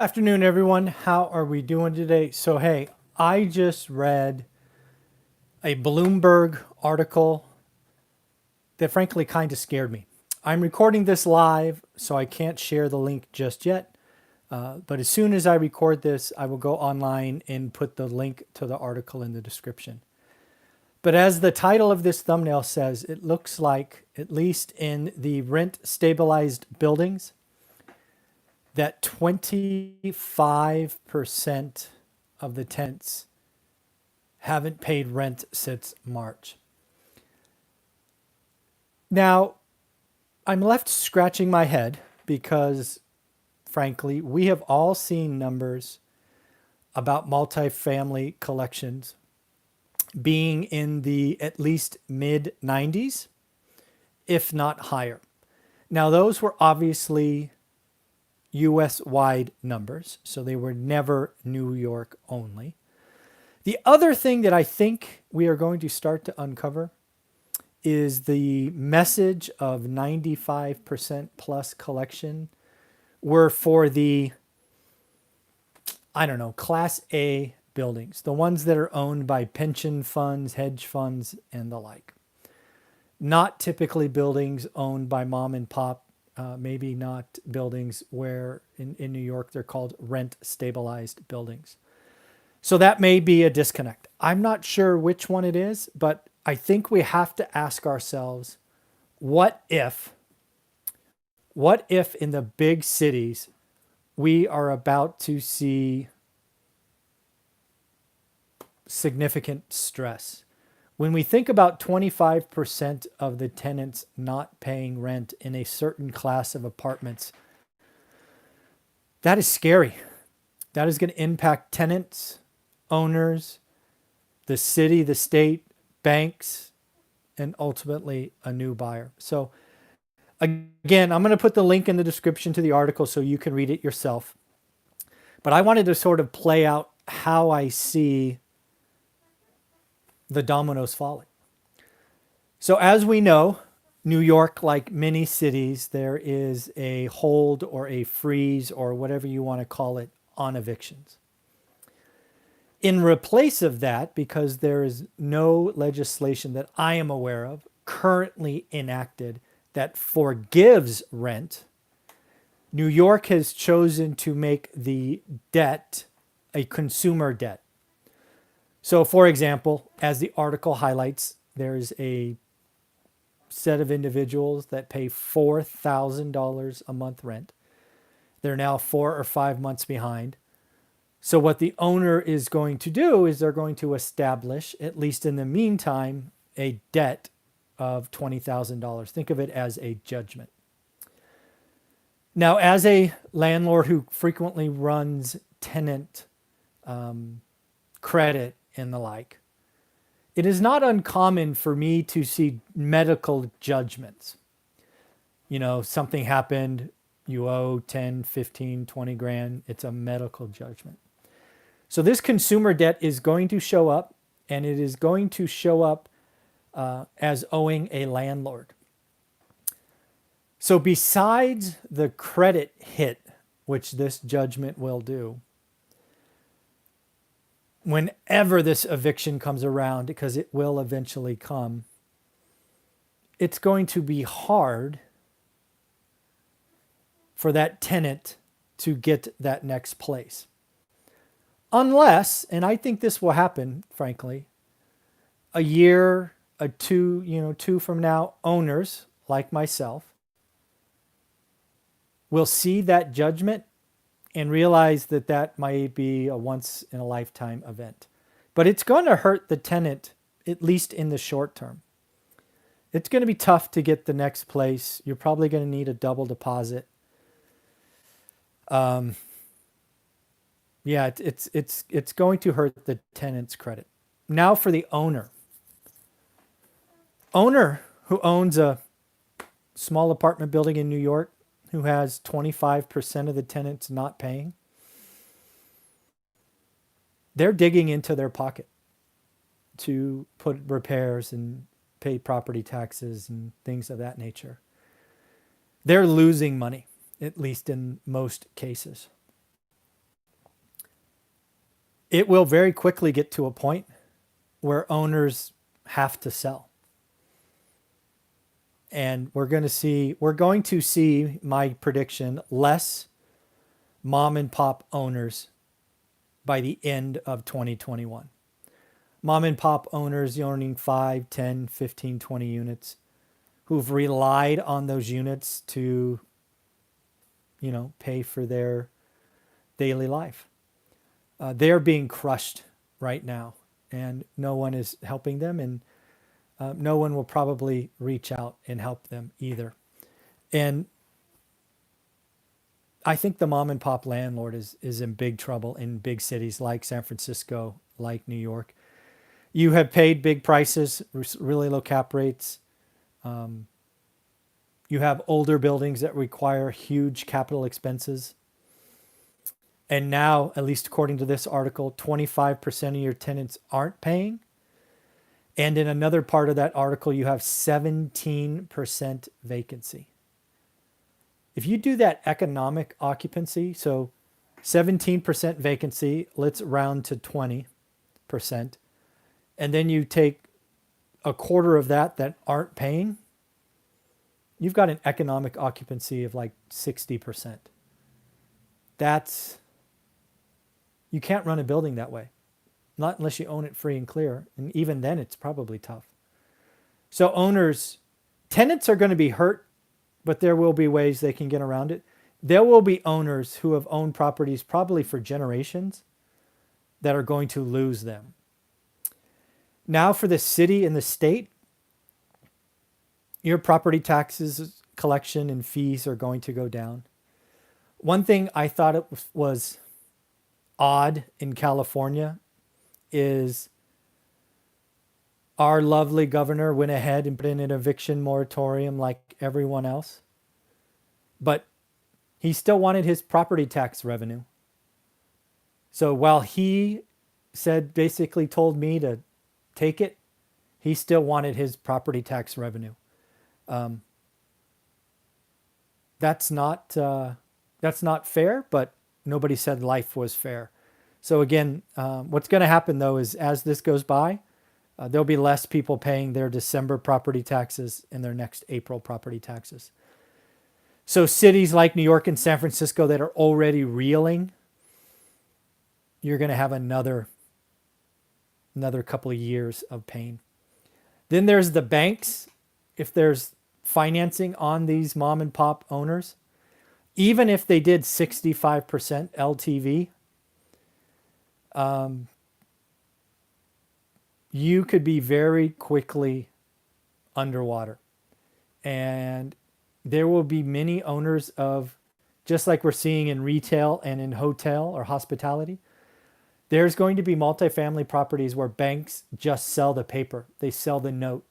Afternoon, everyone. How are we doing today? So, hey, I just read a Bloomberg article that frankly kind of scared me. I'm recording this live, so I can't share the link just yet. But as soon as I record this, I will go online and put the link to the article in the description. But as the title of this thumbnail says, it looks like, at least in the rent stabilized buildings, that 25% of the tenants haven't paid rent since March. Now, I'm left scratching my head because, frankly, we have all seen numbers about multifamily collections being in the at least mid 90s, if not higher. Now, those were obviously US-wide numbers, so they were never New York only. The other thing that I think we are going to start to uncover is the message of 95% plus collection were for the, I don't know, Class A buildings, the ones that are owned by pension funds, hedge funds, and the like. Not typically buildings owned by mom and pop, maybe not buildings where in New York they're called rent stabilized buildings. So that may be a disconnect. I'm not sure which one it is, but I think we have to ask ourselves, what if in the big cities we are about to see significant stress? When we think about 25% of the tenants not paying rent in a certain class of apartments, that is scary. That is going to impact tenants, owners, the city, the state, banks, and ultimately a new buyer. So again, I'm going to put the link in the description to the article so you can read it yourself. But I wanted to sort of play out how I see the dominoes falling. So as we know, New York, like many cities, there is a hold or a freeze or whatever you want to call it on evictions. In replace of that, because there is no legislation that I am aware of currently enacted that forgives rent, New York has chosen to make the debt a consumer debt. So, for example, as the article highlights, there's a set of individuals that pay $4,000 a month rent. They're now 4 or 5 months behind. So what the owner is going to do is they're going to establish, at least in the meantime, a debt of $20,000. Think of it as a judgment. Now, as a landlord who frequently runs tenant credit and the like, it is not uncommon for me to see medical judgments. You know, something happened, you owe 10, 15, 20 grand. It's a medical judgment. So this consumer debt is going to show up, and it is going to show up as owing a landlord. So besides the credit hit, which this judgment will do, whenever this eviction comes around, because it will eventually come, it's going to be hard for that tenant to get that next place. Unless, and I think this will happen, frankly, a year, two from now, owners like myself will see that judgment and realize that that might be a once in a lifetime event. But it's going to hurt the tenant, at least in the short term. It's going to be tough to get the next place. You're probably going to need a double deposit. It's going to hurt the tenant's credit. Now for the owner. Owner who owns a small apartment building in New York, who has 25% of the tenants not paying, they're digging into their pocket to put repairs and pay property taxes and things of that nature. They're losing money, at least in most cases. it will very quickly get to a point where owners have to sell. And we're going to see, my prediction, less mom and pop owners by the end of 2021. Mom and pop owners owning 5, 10, 15, 20 units who've relied on those units to, pay for their daily life. They're being crushed right now, and no one is helping them, and no one will probably reach out and help them either. And I think the mom and pop landlord is in big trouble in big cities like San Francisco, like New York. You have paid big prices, really low cap rates. You have older buildings that require huge capital expenses. And now, at least according to this article, 25% of your tenants aren't paying. And in another part of that article, you have 17% vacancy. If you do that economic occupancy, so 17% vacancy, let's round to 20%, and then you take a quarter of that aren't paying, you've got an economic occupancy of like 60%. You can't run a building that way. Not unless you own it free and clear. And even then, it's probably tough. So tenants are going to be hurt, but there will be ways they can get around it. There will be owners who have owned properties probably for generations that are going to lose them. Now for the city and the state, your property taxes collection and fees are going to go down. One thing I thought it was odd in California is our lovely governor went ahead and put in an eviction moratorium like everyone else, but he still wanted his property tax revenue. So while he basically told me to take it, he still wanted his property tax revenue. That's not fair, but nobody said life was fair. So again, what's going to happen though is as this goes by, there'll be less people paying their December property taxes and their next April property taxes. So cities like New York and San Francisco that are already reeling, you're going to have another couple of years of pain. Then there's the banks. If there's financing on these mom and pop owners, even if they did 65% LTV, you could be very quickly underwater. And there will be many owners of, just like we're seeing in retail and in hotel or hospitality, there's going to be multifamily properties where banks just sell the paper. They sell the note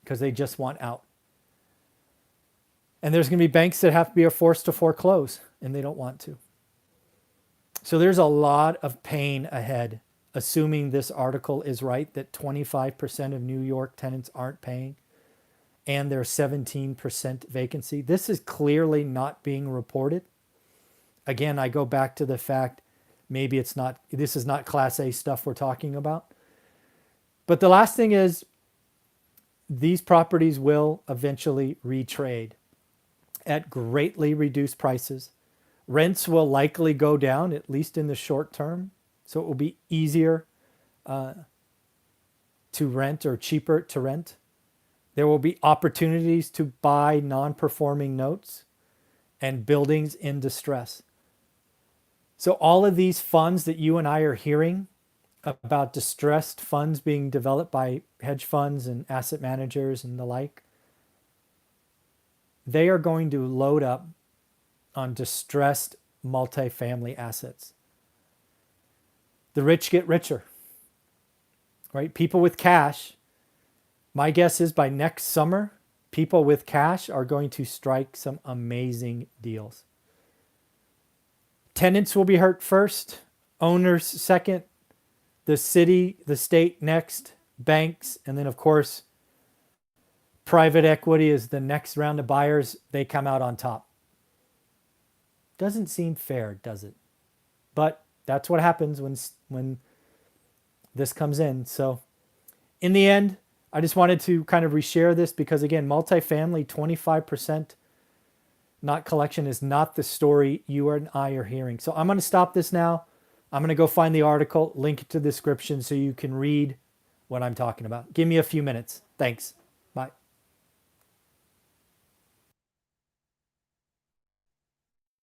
because they just want out. And there's going to be banks that have to be forced to foreclose and they don't want to. So there's a lot of pain ahead, assuming this article is right, that 25% of New York tenants aren't paying and there's 17% vacancy. This is clearly not being reported. Again, I go back to the fact maybe this is not Class A stuff we're talking about. But the last thing is these properties will eventually retrade at greatly reduced prices. Rents will likely go down, at least in the short term. So it will be easier to rent or cheaper to rent. There will be opportunities to buy non-performing notes and buildings in distress. So all of these funds that you and I are hearing about, distressed funds being developed by hedge funds and asset managers and the like, they are going to load up on distressed multifamily assets. The rich get richer, right? People with cash. My guess is by next summer, people with cash are going to strike some amazing deals. Tenants will be hurt first, owners second, the city, the state next, banks, and then of course, private equity is the next round of buyers. They come out on top. Doesn't seem fair, does it? But that's what happens when this comes in. So in the end, I just wanted to kind of reshare this because again, multifamily 25% not collection is not the story you and I are hearing. So I'm going to stop this now. I'm going to go find the article, link it to the description so you can read what I'm talking about. Give me a few minutes. Thanks. Bye.